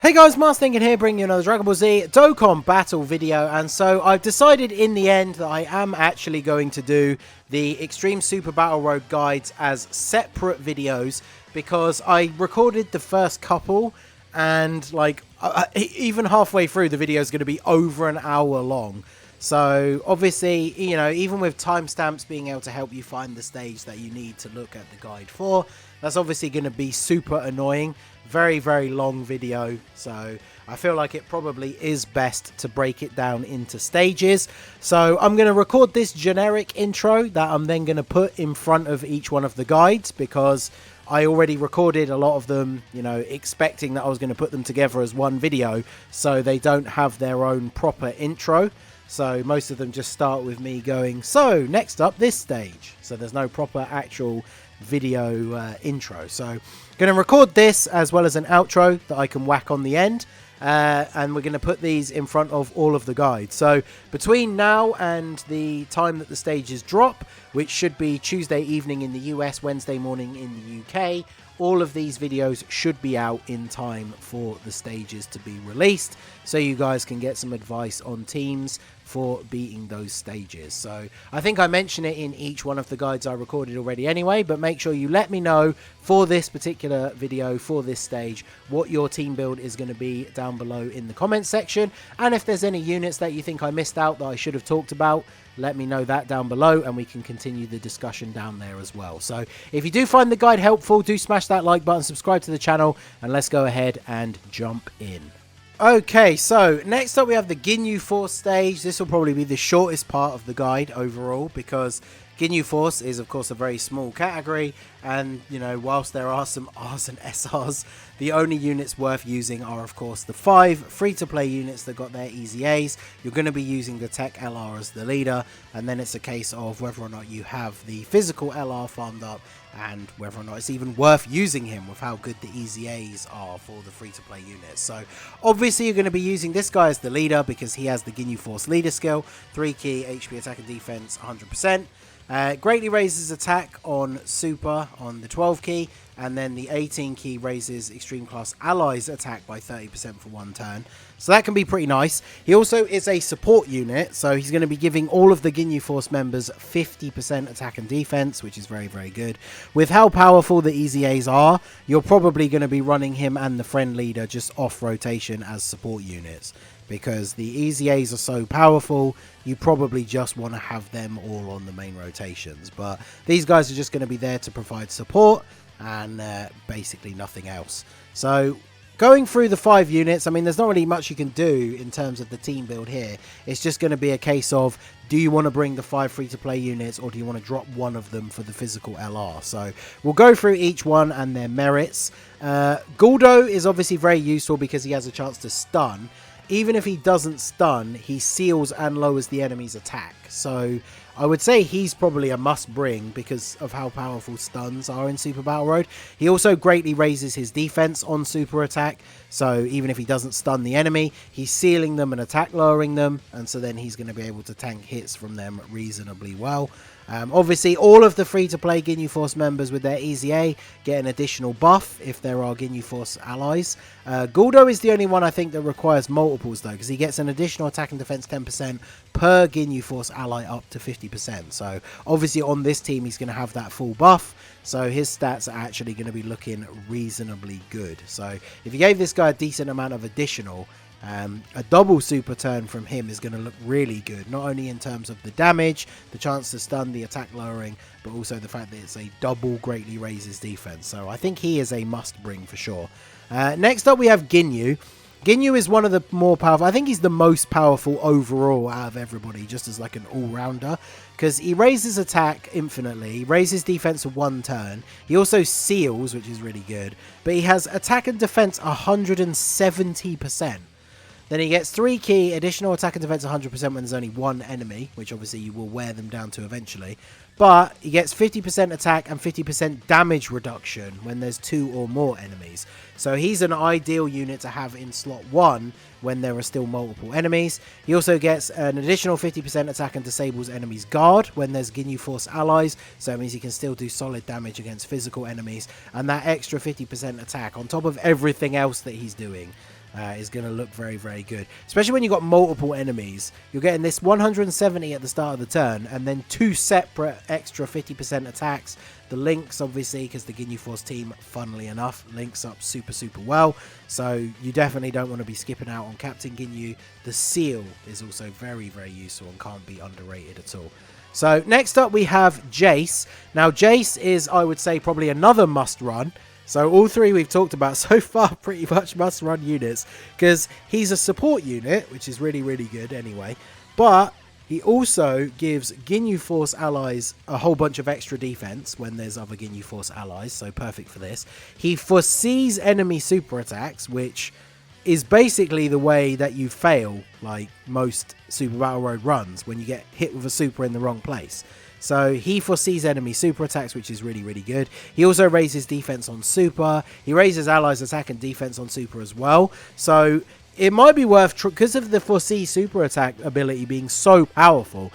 Hey guys, Mars Thinking here, bringing you another Dragon Ball Z Dokkan battle video, and so I've decided in the end that I am actually going to do the Extreme Super Battle Road guides as separate videos, because I recorded the first couple, and like even halfway through the video is going to be over an hour long. So obviously, you know, even with timestamps being able to help you find the stage that you need to look at the guide for, that's obviously going to be super annoying. Very, very long video, so I feel like it probably is best to break it down into stages. So I'm going to record this generic intro that I'm then going to put in front of each one of the guides, because I already recorded a lot of them, you know, expecting that I was going to put them together as one video, so they don't have their own proper intro. So most of them just start with me going, so next up this stage. So there's no proper actual video intro. So going to record this as well as an outro that I can whack on the end. And we're going to put these in front of all of the guides. So between now and the time that the stages drop, which should be Tuesday evening in the US, Wednesday morning in the UK, all of these videos should be out in time for the stages to be released, so you guys can get some advice on teams for beating those stages. So I think I mentioned it in each one of the guides I recorded already anyway, but make sure you let me know for this particular video, for this stage, what your team build is going to be down below in the comments section. And if there's any units that you think I missed out that I should have talked about, let me know that down below and we can continue the discussion down there as well. So if you do find the guide helpful, do smash that like button, subscribe to the channel, and let's go ahead and jump in. Okay, so next up we have the Ginyu Force stage. This will probably be the shortest part of the guide overall, because Ginyu Force is of course a very small category, and you know, whilst there are some Rs and SRs, the only units worth using are of course the 5 free-to-play units that got their easy A's. You're going to be using the Tech LR as the leader, and then it's a case of whether or not you have the physical LR farmed up, and whether or not it's even worth using him with how good the easy A's are for the free-to-play units. So obviously you're going to be using this guy as the leader because he has the Ginyu Force leader skill, 3 key HP attack and defense 100%. Greatly raises attack on Super on the 12 key, and then the 18 key raises Extreme Class Allies attack by 30% for 1 turn. So that can be pretty nice. He also is a support unit, so he's going to be giving all of the Ginyu Force members 50% attack and defense, which is very, very good. With how powerful the Easy A's are, you're probably going to be running him and the friend leader just off rotation as support units, because the Easy A's are so powerful, you probably just want to have them all on the main rotations. But these guys are just going to be there to provide support and basically nothing else. So going through the 5 units, I mean, there's not really much you can do in terms of the team build here. It's just going to be a case of, do you want to bring the 5 free-to-play units, or do you want to drop one of them for the physical LR? So we'll go through each one and their merits. Guldo is obviously very useful because he has a chance to stun. Even if he doesn't stun, he seals and lowers the enemy's attack. So I would say he's probably a must bring because of how powerful stuns are in Super Battle Road. He also greatly raises his defense on super attack. So even if he doesn't stun the enemy, he's sealing them and attack lowering them. And so then he's going to be able to tank hits from them reasonably well. Obviously, all of the free-to-play Ginyu Force members with their Easy A get an additional buff if there are Ginyu Force allies. Guldo is the only one I think that requires multiples, though, because he gets an additional attack and defense 10% per Ginyu Force ally up to 50%. So, obviously, on this team, he's going to have that full buff. So, his stats are actually going to be looking reasonably good. So, if you gave this guy a decent amount of additional, a double super turn from him is going to look really good, not only in terms of the damage, the chance to stun, the attack lowering, but also the fact that it's a double greatly raises defense. So I think he is a must bring for sure. Next up we have Ginyu. Ginyu is one of the more powerful, I think he's the most powerful overall out of everybody, just as like an all-rounder, because he raises attack infinitely, he raises defense for 1 turn, he also seals, which is really good, but he has attack and defense 170%. Then he gets 3 key, additional attack and defense 100% when there's only 1 enemy, which obviously you will wear them down to eventually. But he gets 50% attack and 50% damage reduction when there's 2 or more enemies. So he's an ideal unit to have in slot 1 when there are still multiple enemies. He also gets an additional 50% attack and disables enemies' guard when there's Ginyu Force allies. So it means he can still do solid damage against physical enemies. And that extra 50% attack on top of everything else that he's doing is going to look very, very good. Especially when you've got multiple enemies. You're getting this 170 at the start of the turn, and then 2 separate extra 50% attacks. The links, obviously, because the Ginyu Force team, funnily enough, links up super, super well. So you definitely don't want to be skipping out on Captain Ginyu. The seal is also very, very useful and can't be underrated at all. So next up we have Jace. Now Jace is, I would say, probably another must-run. So all 3 we've talked about so far pretty much must-run units, because he's a support unit, which is really, really good anyway. But he also gives Ginyu Force allies a whole bunch of extra defense when there's other Ginyu Force allies, so perfect for this. He foresees enemy super attacks, which is basically the way that you fail like most Super Battle Road runs, when you get hit with a super in the wrong place. So he foresees enemy super attacks, which is really, really good. He also raises defense on super. He raises allies attack and defense on super as well. So it might be worth, because of the foresee super attack ability being so powerful,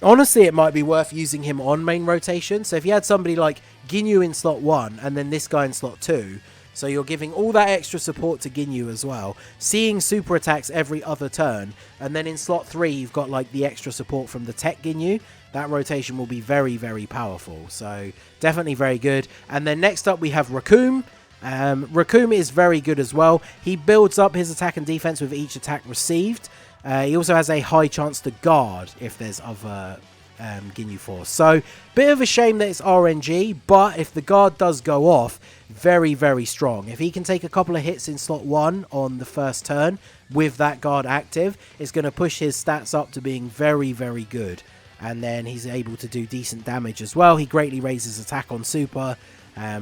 honestly it might be worth using him on main rotation. So if you had somebody like Ginyu in slot 1 and then this guy in slot 2, so you're giving all that extra support to Ginyu as well, seeing super attacks every other turn, and then in slot 3 you've got like the extra support from the tech Ginyu. That rotation will be very, very powerful. So definitely very good. And then next up we have Raccoon. Raccoon is very good as well. He builds up his attack and defense with each attack received. He also has a high chance to guard if there's other Ginyu Force. So bit of a shame that it's RNG, but if the guard does go off, very, very strong. If he can take a couple of hits in slot 1 on the first turn with that guard active, it's going to push his stats up to being very, very good. And then he's able to do decent damage as well. He greatly raises attack on super.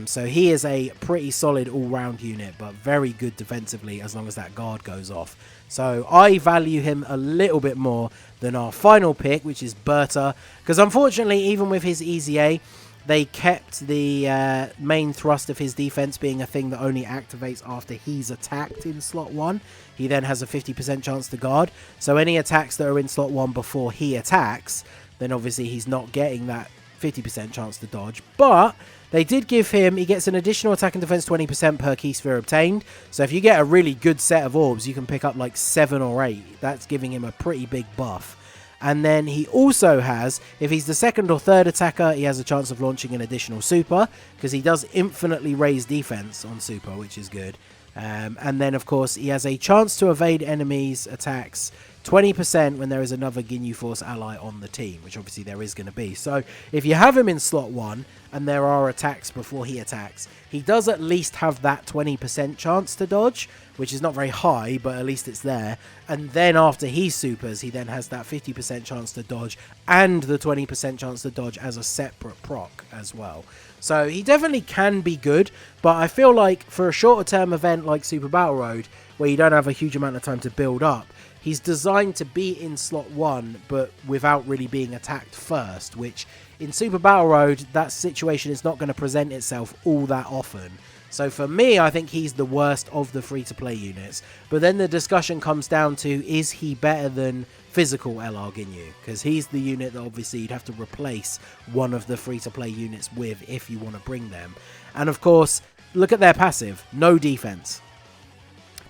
So he is a pretty solid all-round unit, but very good defensively as long as that guard goes off. So I value him a little bit more than our final pick, which is Berta, because unfortunately, even with his easy A, they kept the main thrust of his defense being a thing that only activates after he's attacked in slot 1. He then has a 50% chance to guard. So any attacks that are in slot 1 before he attacks, then obviously he's not getting that 50% chance to dodge. But they did give him, he gets an additional attack and defense 20% per key sphere obtained. So if you get a really good set of orbs, you can pick up like 7 or 8. That's giving him a pretty big buff. And then he also has, if he's the second or third attacker, he has a chance of launching an additional super, because he does infinitely raise defense on super, which is good. And then, of course, he has a chance to evade enemies' attacks 20% when there is another Ginyu Force ally on the team, which obviously there is going to be. So if you have him in slot 1 and there are attacks before he attacks, he does at least have that 20% chance to dodge, which is not very high, but at least it's there. And then after he supers, he then has that 50% chance to dodge and the 20% chance to dodge as a separate proc as well. So he definitely can be good, but I feel like for a shorter term event like Super Battle Road, where you don't have a huge amount of time to build up, he's designed to be in slot 1, but without really being attacked first, which in Super Battle Road, that situation is not going to present itself all that often. So for me, I think he's the worst of the free-to-play units. But then the discussion comes down to, is he better than physical LR Ginyu? Because he's the unit that obviously you'd have to replace one of the free-to-play units with if you want to bring them. And of course, look at their passive. No defense.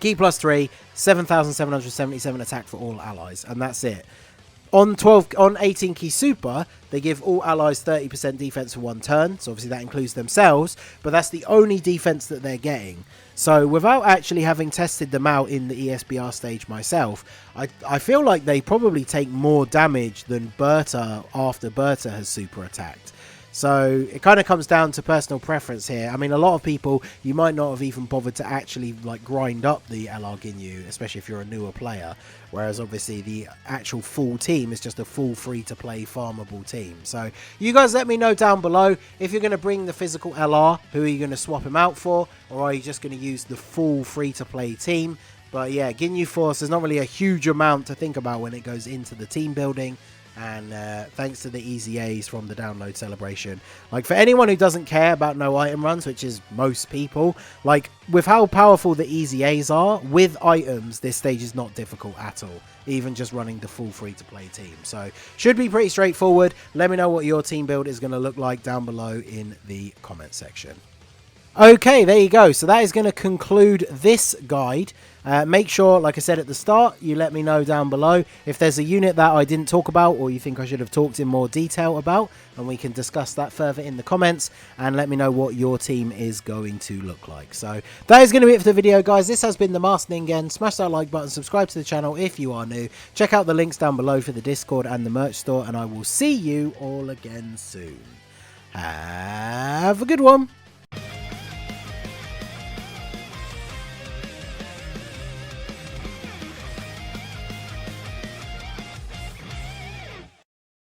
Key plus 3, 7,777 attack for all allies. And that's it. On 18 key super, they give all allies 30% defense for 1 turn. So obviously that includes themselves, but that's the only defense that they're getting. So without actually having tested them out in the ESBR stage myself, I feel like they probably take more damage than Berta after Berta has super attacked. So it kind of comes down to personal preference here. I mean, a lot of people, you might not have even bothered to actually like grind up the LR Ginyu, especially if you're a newer player. Whereas obviously the actual full team is just a full free-to-play farmable team. So you guys let me know down below if you're going to bring the physical LR, who are you going to swap him out for? Or are you just going to use the full free-to-play team? But yeah, Ginyu Force is not really a huge amount to think about when it goes into the team building. And thanks to the easy A's from the download celebration. Like, for anyone who doesn't care about no item runs, which is most people, like, with how powerful the easy A's are, with items, this stage is not difficult at all. Even just running the full free-to-play team. So, should be pretty straightforward. Let me know what your team build is going to look like down below in the comment section. Okay, there you go. So that is going to conclude this guide. Make sure, like I said at the start, you let me know down below if there's a unit that I didn't talk about or you think I should have talked in more detail about, and we can discuss that further in the comments, and let me know what your team is going to look like. So that is going to be it for the video, guys. This has been the Masked Ningen. Smash that like button, subscribe to the channel if you are new. Check out the links down below for the Discord and the merch store, and I will see you all again soon. Have a good one.